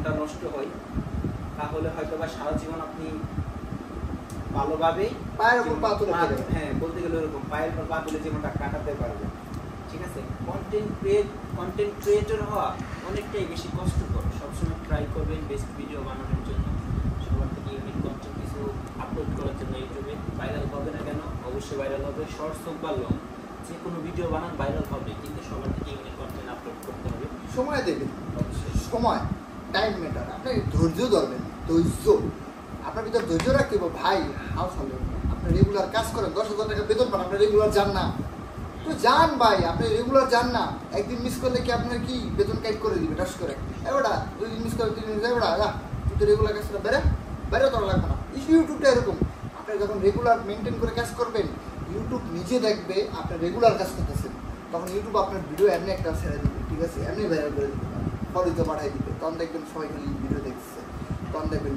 জীবনটা নষ্ট হয় তাহলে হয়তো বা সারা জীবন আপনি ভালোভাবে পায়ের উপর পা তুলে হ্যাঁ বলতে গেলে ওরকম পায়ের উপর পা তুলে জীবনটা কাটাতে পারবেন। ঠিক আছে, কন্টেন্ট ক্রিয়েটর হওয়া অনেকটাই বেশি কষ্টকর। সবসময় ট্রাই করবেন বেস্ট ভিডিও বানানোর জন্য, সবার থেকে ইউনিক কন্টেন্ট কিছু আপলোড করার জন্য। ইউটিউবে ভাইরাল হবে না কেন? অবশ্যই ভাইরাল হবে। শর্টস হোক বা লং, যে কোনো ভিডিও বানান ভাইরাল হবে, কিন্তু সবার থেকে ইউনিক কন্টেন্ট আপলোড করতে হবে। সময় দেবেন, সময়, টাইম ম্যাটার। আপনি ধৈর্য ধরবেন, ধৈর্য আপনার ভিতর ধৈর্য রাখতে হবে। ভাই হাউস হলে আপনি রেগুলার কাজ করেন, 10,000 টাকা বেতন পান, আপনি রেগুলার যান না তো যান ভাই, আপনি রেগুলার যান না। একদিন মিস করলে কি আপনার কি বেতন কাইট করে দিবে টাস করে? এবারটা 2 দিন মিস করে 3 দিন যাবে না, তুই তো রেগুলার কাজ করে বেড়ে তোরা লাগবে না। ইউটিউবটা এরকম, আপনি যখন রেগুলার মেনটেন করে কাজ করবেন, ইউটিউব নিজে দেখবে আপনি রেগুলার কাজ করতেছেন, তখন ইউটিউব আপনার ভিডিও এমনি একটা ছেড়ে দিবে, ঠিক আছে, এমনি ভাইরাল করে দিতে পারে, ফলোতে পাঠাই দিবে, তখন দেখবেন সবাই খালি ভিডিও দেখছে, তখন দেখবেন